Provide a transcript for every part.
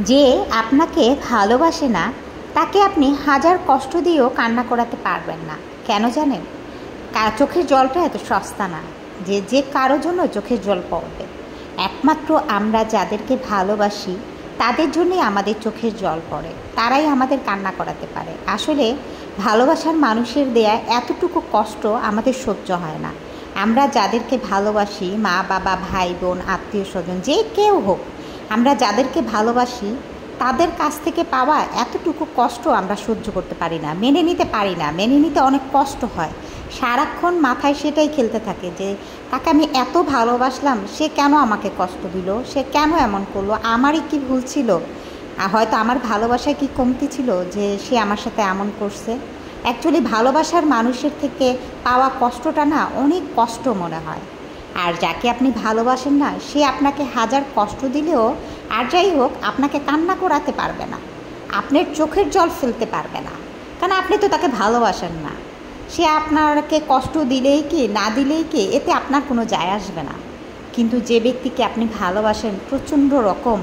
যে আপনাকে ভালোবাসে না তাকে আপনি হাজার কষ্ট দিয়েও কান্না করাতে পারবেন না। কেন জানেন? চোখের জলটা এত সস্তা না যে যে কারো জন্য চোখের জল পড়বে। একমাত্র আমরা যাদেরকে ভালোবাসি তাদের জন্যই আমাদের চোখের জল পড়ে, তারাই আমাদের কান্না করাতে পারে। আসলে ভালোবাসার মানুষের দেয়া এতটুকু কষ্ট আমাদের সহ্য হয় না। আমরা যাদেরকে ভালোবাসি, মা বাবা, ভাই বোন, আত্মীয় স্বজন, যে কেউ হোক, আমরা যাদেরকে ভালোবাসি তাদের কাছ থেকে পাওয়া এতটুকু কষ্ট আমরা সহ্য করতে পারি না, মেনে নিতে পারি না। মেনে নিতে অনেক কষ্ট হয়। সারাক্ষণ মাথায় সেটাই খেলতে থাকে যে তাকে আমি এত ভালোবাসলাম, সে কেন আমাকে কষ্ট দিল, সে কেন এমন করলো, আমারই কি ভুল ছিল, হয়তো আমার ভালোবাসায় কি কমতি ছিল যে সে আমার সাথে এমন করছে। অ্যাকচুয়ালি ভালোবাসার মানুষের থেকে পাওয়া কষ্টটা না অনেক কষ্ট মনে হয়। আর যাকে আপনি ভালোবাসেন না সে আপনাকে হাজার কষ্ট দিলেও আর যাই হোক আপনাকে কান্না করাতে পারবে না, আপনার চোখের জল ফেলতে পারবে না, কারণ আপনি তো তাকে ভালোবাসেন না। সে আপনাকে কষ্ট দিলেই কি না দিলেই কি এতে আপনার কোনো যায় আসবে না। কিন্তু যে ব্যক্তিকে আপনি ভালোবাসেন প্রচণ্ড রকম,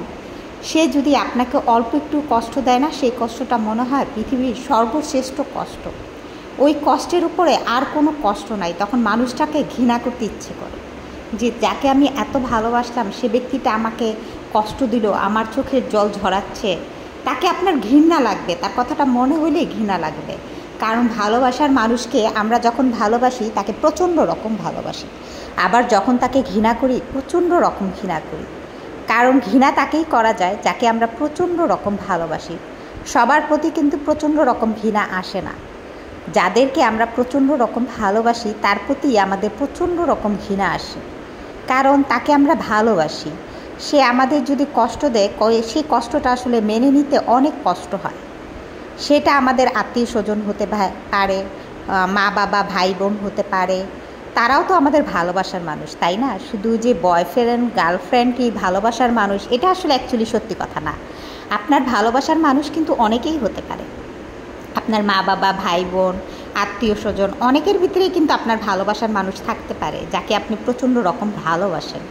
সে যদি আপনাকে অল্প একটু কষ্ট দেয় না, সেই কষ্টটা মনে হয় পৃথিবীর সর্বশ্রেষ্ঠ কষ্ট। ওই কষ্টের উপরে আর কোনো কষ্ট নাই। তখন মানুষটাকে ঘৃণা করতে ইচ্ছে করে যে যাকে আমি এত ভালোবাসলাম সে ব্যক্তিটা আমাকে কষ্ট দিল, আমার চোখের জল ঝরাচ্ছে, তাকে আপনার ঘৃণা লাগবে, তার কথাটা মনে হলেই ঘৃণা লাগবে। কারণ ভালোবাসার মানুষকে আমরা যখন ভালোবাসি তাকে প্রচণ্ড রকম ভালোবাসি, আবার যখন তাকে ঘৃণা করি প্রচণ্ড রকম ঘৃণা করি। কারণ ঘৃণা তাকেই করা যায় যাকে আমরা প্রচণ্ড রকম ভালোবাসি। সবার প্রতি কিন্তু প্রচণ্ড রকম ঘৃণা আসে না। যাদেরকে আমরা প্রচণ্ড রকম ভালোবাসি তার প্রতি আমাদের প্রচণ্ড রকম ঘৃণা আসে, কারণ তাকে আমরা ভালোবাসি। সে আমাদের যদি কষ্ট দেয় সেই কষ্টটা আসলে মেনে নিতে অনেক কষ্ট হয়। সেটা আমাদের আত্মীয় স্বজন হতে পারে, মা বাবা, ভাই বোন হতে পারে, তারাও তো আমাদের ভালোবাসার মানুষ, তাই না? শুধু যে বয়ফ্রেন্ড গার্লফ্রেন্ডই ভালোবাসার মানুষ এটা আসলে অ্যাকচুয়ালি সত্যি কথা না। আপনার ভালোবাসার মানুষ কিন্তু অনেকেই হতে পারে। আপনার মা বাবা, ভাই বোন, আত্মীয় স্বজন, অনেকের ভিতরেই কিন্তু আপনার ভালোবাসার মানুষ থাকতে পারে যাকে আপনি প্রচণ্ড রকম ভালোবাসেন।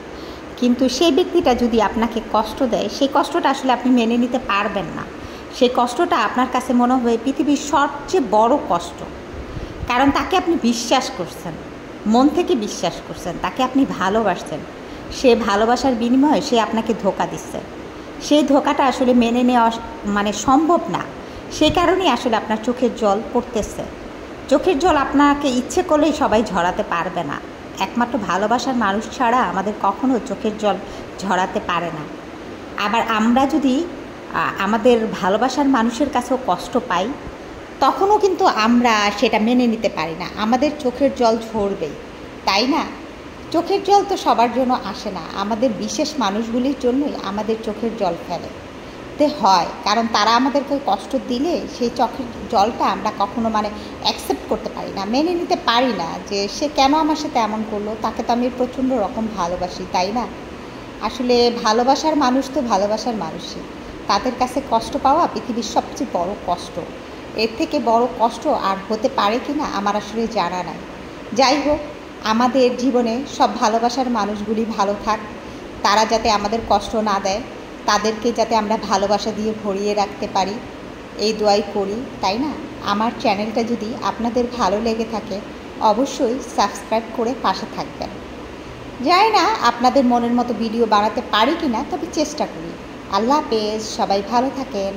কিন্তু সেই ব্যক্তিটা যদি আপনাকে কষ্ট দেয় সেই কষ্টটা আসলে আপনি মেনে নিতে পারবেন না। সেই কষ্টটা আপনার কাছে মনে হবে পৃথিবীর সবচেয়ে বড় কষ্ট। কারণ তাকে আপনি বিশ্বাস করছেন, মন থেকে বিশ্বাস করছেন, তাকে আপনি ভালোবাসছেন। সে ভালোবাসার বিনিময়ে সে আপনাকে ধোঁকা দিচ্ছে। সেই ধোঁকাটা আসলে মেনে নেওয়া সম্ভব না। সেই কারণেই আসলে আপনার চোখের জল পড়তেছে। চোখের জল আপনাকে ইচ্ছে করলেই সবাই ঝরাতে পারবে না। একমাত্র ভালোবাসার মানুষ ছাড়া আমাদের কখনো চোখের জল ঝরাতে পারে না। আবার আমরা যদি আমাদের ভালোবাসার মানুষের কাছেও কষ্ট পাই তখনও কিন্তু আমরা সেটা মেনে নিতে পারি না, আমাদের চোখের জল ঝরবেই, তাই না? চোখের জল তো সবার জন্য আসে না, আমাদের বিশেষ মানুষগুলির জন্যই আমাদের চোখের জল ফেলতে হয়। কারণ তারা আমাদেরকে কষ্ট দিলে সেই চোখের জলটা আমরা কখনো অ্যাকসেপ্ট করতে পারি না, মেনে নিতে পারি না যে সে কেন আমার সাথে এমন করলো, তাকে তো আমি প্রচণ্ড রকম ভালোবাসি, তাই না? আসলে ভালোবাসার মানুষ তো ভালোবাসার মানুষই, তাদের কাছে কষ্ট পাওয়া পৃথিবীর সবচেয়ে বড় কষ্ট। এর থেকে বড় কষ্ট আর হতে পারে কি না আমার আসলে জানা নাই। যাই হোক, আমাদের জীবনে সব ভালোবাসার মানুষগুলি ভালো থাক, তারা যাতে আমাদের কষ্ট না দেয়, তাদেরকে যাতে আমরা ভালোবাসা দিয়ে ভরিয়ে রাখতে পারি, এই দোয়াই করি, তাই না? আমার চ্যানেলটা যদি আপনাদের ভালো লেগে থাকে অবশ্যই সাবস্ক্রাইব করে পাশে থাকবেন। জানি না আপনাদের মনের মতো ভিডিও বানাতে পারি কি না, তবে চেষ্টা করি। আল্লাহ হাফেজ, সবাই ভালো থাকেন।